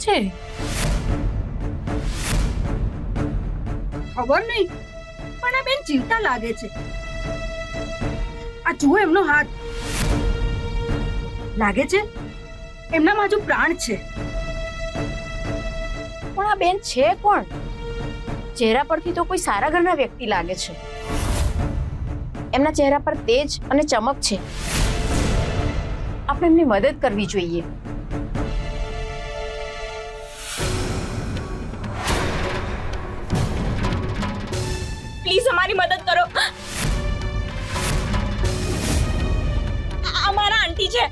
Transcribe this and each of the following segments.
છે? ખબર નહીં, પણ આ બેન જીવતા લાગે છે. આ જુઓ એમનો હાથ, લાગે છે એમનામાં હજુ પ્રાણ છે. પણ આ બેન છે કોણ? ચહેરા પરથી તો કોઈ સારા ઘરના વ્યક્તિ લાગે છે. એમના ચહેરા પર તેજ અને ચમક છે. આપણે એમની મદદ કરવી જોઈએ. પ્લીઝ અમારી મદદ કરો. અમારા આંટી છે,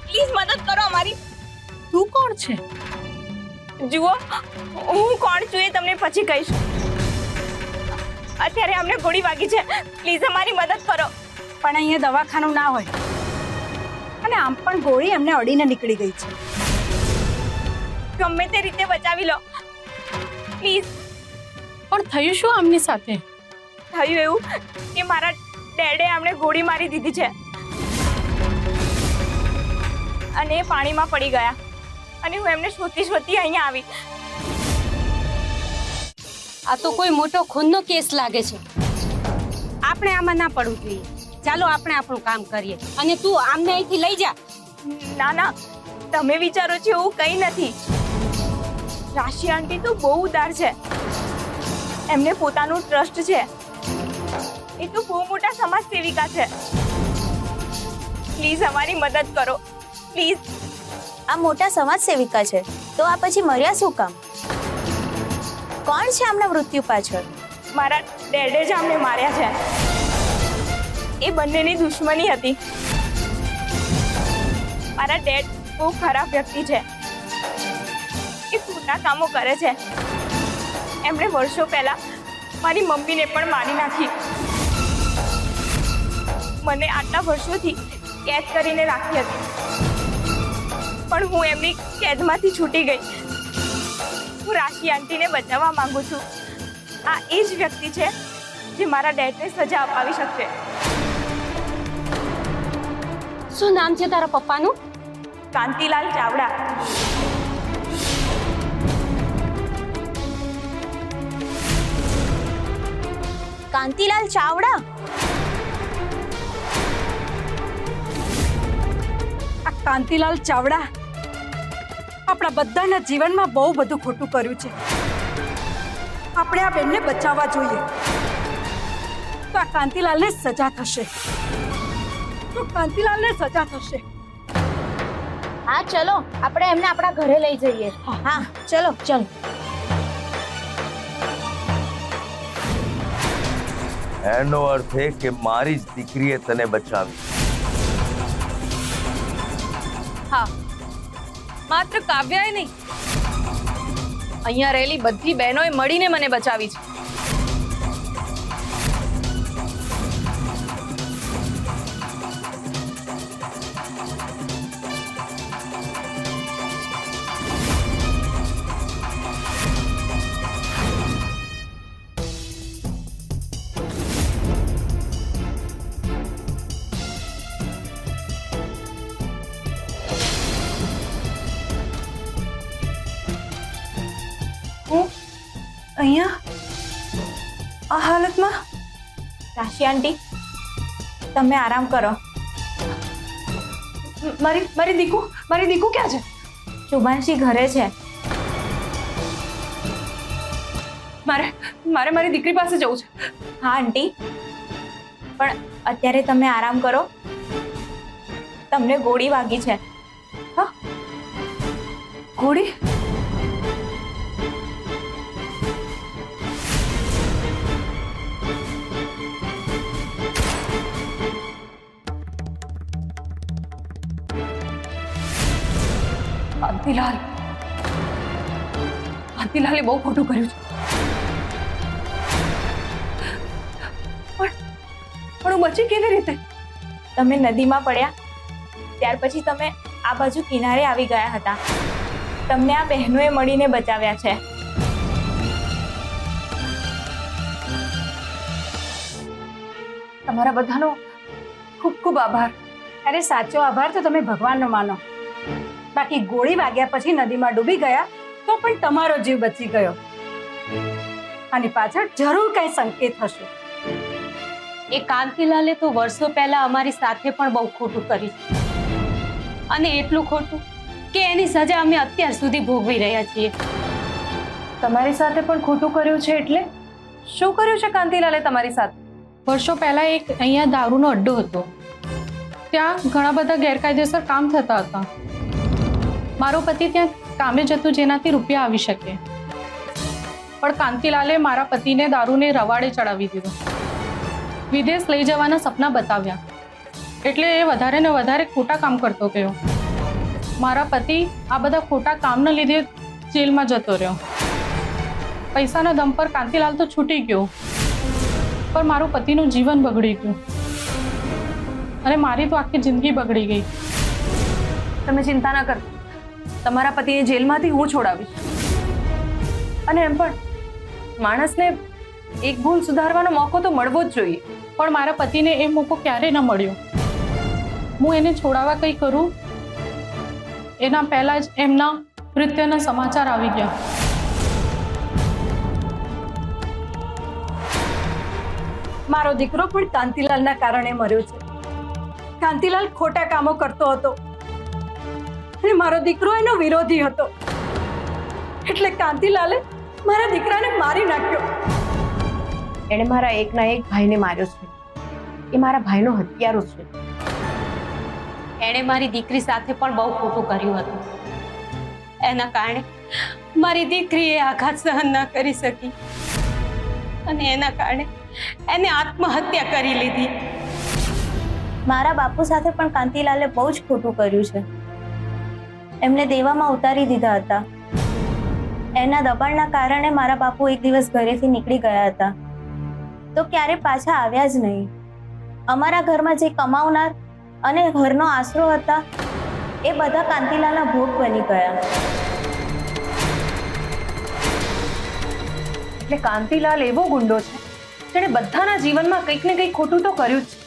પ્લીઝ મદદ કરો અમારી. તું કોણ છે? જુઓ, હું કોણ છું એ તમને પછી કહીશ. અત્યારે અમને ગોળી વાગી છે, પ્લીઝ અમારી મદદ કરો. પણ અહીંયા દવાખાનું ના હોય, અને આમ પણ ગોળી એમને અડીને નીકળી ગઈ છે. ગમે તે રીતે બચાવી લો પ્લીઝ. પણ થયું શું આમની સાથે? થયું એવું કે મારા ડેડે અમને ગોળી મારી દીધી છે અને એ પાણીમાં પડી ગયા, અને હું એમને શોધતી અહીંયા આવી. આ તો કોઈ મોટો ખૂનનો કેસ લાગે છે. આપણે આમાં ના પડવું જોઈએ. ચાલો આપણે આપણું કામ કરીએ, અને તું આમને અહીંથી લઈ જા. ના ના, તમે વિચારો છો એવું કંઈ નથી. રાશિ આંટી તો બહુ ઉદાર છે. એમને પોતાનું ટ્રસ્ટ છે. એ તો બહુ મોટા સમાજ સેવિકા છે. પ્લીઝ અમારી મદદ કરો પ્લીઝ. આ મોટા સમાજ સેવિકા છે તો આ પછી મર્યા શું કામ? કોણ છે આમના મૃત્યુ પાછળ? મારા ડેડે જ અમને માર્યા છે. એ બંનેની દુશ્મની હતી. મારા ડેડ બહુ ખરાબ વ્યક્તિ છે. એ ખોટા કામો કરે છે. એમણે વર્ષો પહેલા મારી મમ્મીને પણ મારી નાખી. મને આટલા વર્ષોથી કેદ કરીને રાખી હતી, પણ હું એમની કેદમાંથી છૂટી ગઈ. હું રાશિ આંટીને બચાવવા માંગુ છું. આ એ જ વ્યક્તિ છે જે મારા ડેડને સજા અપાવી શકશે. શું નામ છે તારા પપ્પાનું? કાંતિલાલ ચાવડા. કાંતિલાલ ચાવડા? આ કાંતિલાલ ચાવડા આપણા બધાના જીવનમાં બહુ બધું ખોટું કર્યું છે. આપણે આ બેનને બચાવવા જોઈએ. તો આ કાંતિલાલને સજા થશે. હા ચલો, આપણે એમને આપણા ઘરે લઈ જઈએ. હા ચલો ચલો. એનો અર્થ એ કે મારી જ દીકરીએ તને બચાવી. હા, માત્ર કાવ્યાએ નહીં, અહીંયા રહેલી બધી બહેનોએ મળીને મને બચાવી છે. અહીંયા આ હાલતમાં? રાશિ આંટી, તમે આરામ કરો. મારી દીકુ ક્યાં છે? શુભાંશી ઘરે છે. મારે મારી દીકરી પાસે જવું છે. હા આંટી, પણ અત્યારે તમે આરામ કરો. તમને ગોળી વાગી છે. હા, ગોળી? કાંતિલાલે બહુ ખોટું કર્યું છે. પણ હું બચી કેવી રીતે? તમે નદીમાં પડ્યા ત્યાર પછી તમે આ બાજુ કિનારે આવી ગયા હતા. તમને આ બહેનોએ મળીને બચાવ્યા છે. તમારા બધાનો ખૂબ ખૂબ આભાર. અરે સાચો આભાર તો તમે ભગવાનનો માનો. બાકી ગોળી વાગ્યા પછી નદીમાં ડૂબી ગયા તો પણ તમારો જીવ બચી ગયો. આની પાછળ જરૂર કઈ સંકેત હશે. એ કાંતિલાલે તો વર્ષો પહેલા અમારી સાથે પણ બહુ ખોટું કર્યું છે. અને એટલું ખોટું કે એની સજા અમે અત્યાર સુધી ભોગવી રહ્યા છીએ. તમારી સાથે પણ ખોટું કર્યું છે એટલે શું કર્યું છે કાંતિલાલે તમારી સાથે? વર્ષો પહેલા એક અહીંયા દારૂનો અડ્ડો હતો. ત્યાં ઘણા બધા ગેરકાયદેસર કામ થતા હતા. મારો પતિ ત્યાં કામે જતું જેનાથી રૂપિયા આવી શકે, પણ કાંતિલાલે મારા પતિને દારૂને રવાડે ચડાવી દીધો. વિદેશ લઈ જવાના સપના બતાવ્યા, એટલે એ વધારે ને વધારે ખોટા કામ કરતો ગયો. મારા પતિ આ બધા ખોટા કામના લીધે જેલમાં જતો રહ્યો. પૈસાના દમ પર કાંતિલાલ તો છૂટી ગયો, પણ મારું પતિનું જીવન બગડી ગયું અને મારી તો આખી જિંદગી બગડી ગઈ. તમે ચિંતા ના કરતા, તમારા પતિને જેલમાંથી હું છોડાવીશ. અને એમ પણ માણસને એક ભૂલ સુધારવાનો મોકો તો મળવો જ જોઈએ. પણ મારા પતિને એ મોકો ક્યારેય ન મળ્યો. હું એને છોડાવવા કંઈ કરું એના પહેલા જ એમના મૃત્યુના સમાચાર આવી ગયા. મારો દીકરો પણ કાંતિલાલના કારણે મર્યો છે. કાંતિલાલ ખોટા કામો કરતો હતો અને મારો દીકરો એનો વિરોધી હતો, એટલે કાંતિલાલે મારા દીકરાને મારી નાખ્યો. એણે મારા એકના એક ભાઈને માર્યો છે. એ મારા ભાઈનો હત્યારો છે. એણે મારી દીકરી સાથે પણ બહુ ખોટું કર્યું હતું. એના કારણે મારી દીકરી એ આઘાત સહન ન કરી શકી અને એના કારણે એને આત્મહત્યા કરી લીધી. મારા બાપુ સાથે પણ કાંતિલાલે બહુ જ ખોટું કર્યું છે. એમને દેવામાં ઉતારી દીધા હતા. એના દબાણના કારણે મારા બાપુ એક દિવસ ઘરેથી નીકળી ગયા હતા, તો ક્યારે પાછા આવ્યા જ નહીં. અમારા ઘરમાં જે કમાવનાર અને ઘરનો આશરો હતા એ બધા કાંતિલાલના ભોગ બની ગયા. એટલે કાંતિલાલ એવો ગુંડો છે જેણે બધાના જીવનમાં કંઈક ને કંઈક ખોટું તો કર્યું જ છે.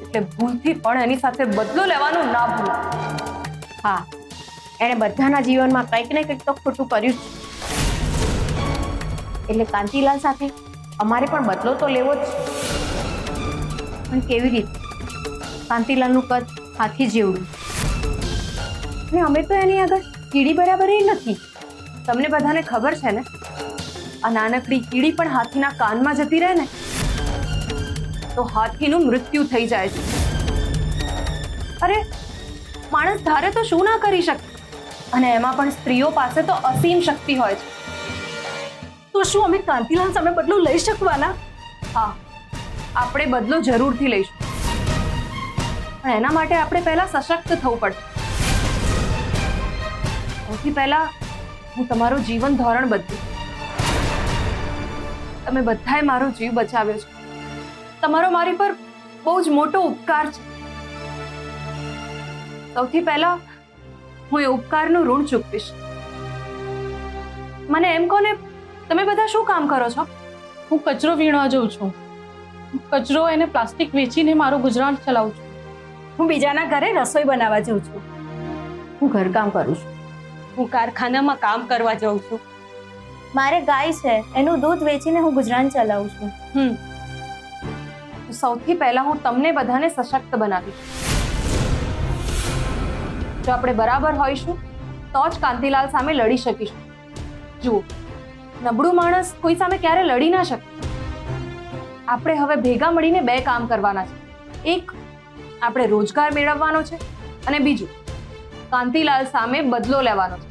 એટલે ભૂલથી પણ એની સાથે બદલો લેવાનું ના ભૂલો. હા, એણે બધાના જીવનમાં કંઈક ને કંઈક તો ખોટું કર્યું જ. એટલે કાંતિલાલ સાથે અમારે પણ બદલો તો લેવો જ. પણ કેવી રીતે? કાંતિલાલનું કદ હાથી જેવડું અને અમે તો એની આગળ કીડી બરાબર નથી. તમને બધાને ખબર છે ને, આ નાનકડી કીડી પણ હાથીના કાનમાં જતી રહે ને તો હાથીનું મૃત્યુ થઈ જાય છે. અરે માણસ ધારે તો શું ના કરી શકે, અને એમાં પણ સ્ત્રીઓ પાસે તો અસીમ શક્તિ હોય છે. તો શું અમે કાંતિલાલ સામે બદલો લઈ શકવાના? હા, આપણે બદલો જરૂરથી લઈશું, પણ એના માટે આપણે પહેલા સશક્ત થવું પડશે. સૌથી પહેલા હું તમારું જીવન ધોરણ બદલું. તમે બધાએ મારો જીવ બચાવ્યો છે. તમારો મારી પર બહુ જ મોટો ઉપકાર છે. સૌથી પહેલા હું એ ઉપકારનું ઋણ ચૂકવીશ. મને એમ કહો ને, તમે બધા શું કામ કરો છો? હું કચરો વીણવા જઉં છું. કચરો એને પ્લાસ્ટિક વેચીને મારું ગુજરાન ચલાવું છું. હું બીજાના ઘરે રસોઈ બનાવવા જઉં છું. હું ઘરકામ કરું છું. હું કારખાનામાં કામ કરવા જાઉં છું. મારે ગાય છે, એનું દૂધ વેચીને હું ગુજરાન ચલાવું છું. સૌથી પહેલા હું તમને બધાને સશક્ત બનાવીશ. જો આપણે બરાબર હોઈશું તો જ કાંતિલાલ સામે લડી શકીશું. જુઓ, નબળું માણસ કોઈ સામે ક્યારે લડી ના શકે. આપણે હવે ભેગા મળીને બે કામ કરવાના છે. એક, આપણે રોજગાર મેળવવાનો છે, અને બીજું, કાંતિલાલ સામે બદલો લેવાનો છે.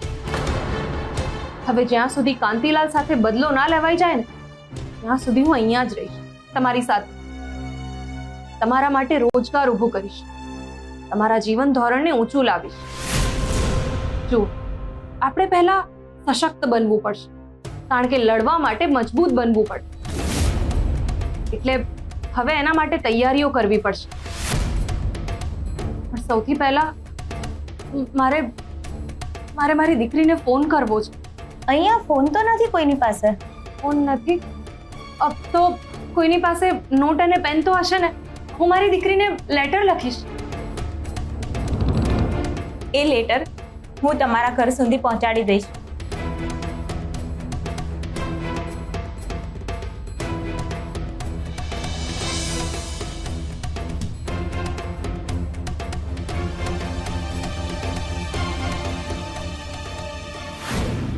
હવે જ્યાં સુધી કાંતિલાલ સાથે બદલો ના લેવાઈ જાય ને ત્યાં સુધી હું અહીંયા જ રહીશ, તમારી સાથે. તમારા માટે રોજગાર ઊભું કરીશ, તમારા જીવન ધોરણને ઊંચું લાવીશ. જો આપણે પહેલા સશક્ત બનવું પડશે, કારણ કે લડવા માટે મજબૂત બનવું પડશે. એટલે હવે એના માટે તૈયારીઓ કરવી પડશે. પણ સૌથી પહેલા મારે મારી દીકરીને ફોન કરવો છે. અહીંયા ફોન તો નથી કોઈની પાસે. ફોન નથી? અબ તો કોઈની પાસે નોટ અને પેન તો હશે ને. હું મારી દીકરીને લેટર લખીશ. એ લેટર હું તમારા ઘર સુધી પહોંચાડી દઈશ.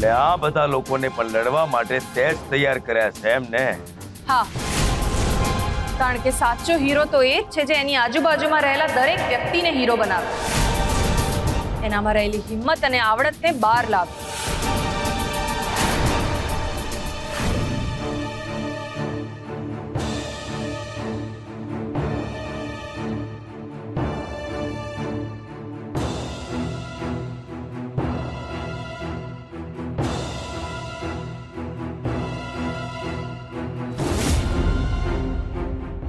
એટલે આ બધા લોકોને પણ લડવા માટે તે જ તૈયાર કર્યા છે એમ ને? હા, કારણ કે સાચો હીરો તો એ જ છે જે એની આજુબાજુમાં રહેલા દરેક વ્યક્તિને હીરો બનાવે, એનામાં રહેલી હિંમત અને આવડતને બહાર લાવે.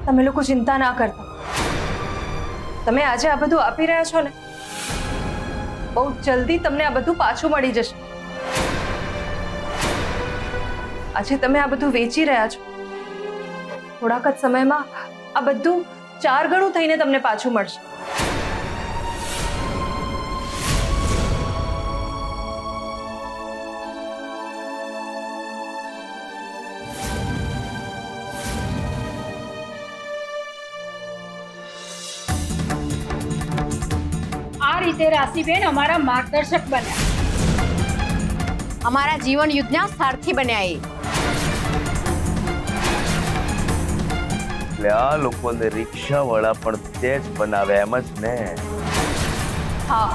તમે લોકો ચિંતા ના કરતા. તમે આજે આ બધું આપી રહ્યા છો ને, બહુ જલ્દી તમને આ બધું પાછું મળી જશે. આજે તમે આ બધું વેચી રહ્યા છો, થોડાક જ સમયમાં આ બધું 4 ગણું થઈને તમને પાછું મળશે. આ રીતે રાશિબેન અમારા માર્ગદર્શક બન્યા. અમારા જીવન યુદ્ધના સારથી બન્યા એ. એટલે આ લોકોને રિક્ષાવાળા પણ તે જ બનાવે એમ જ ને? હા,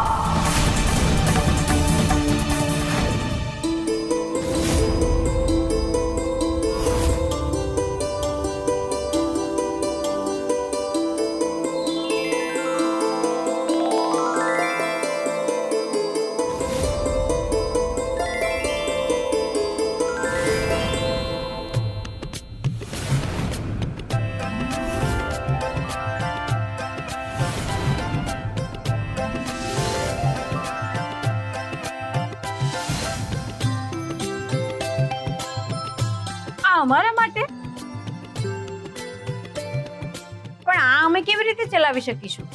અમારા માટે પણ આ અમે કેવી રીતે ચલાવી શકીશું?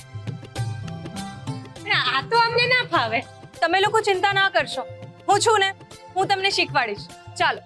આ તો અમને ના ફાવે. તમે લોકો ચિંતા ના કરશો, હું છું ને, હું તમને શીખવાડીશ. ચાલો.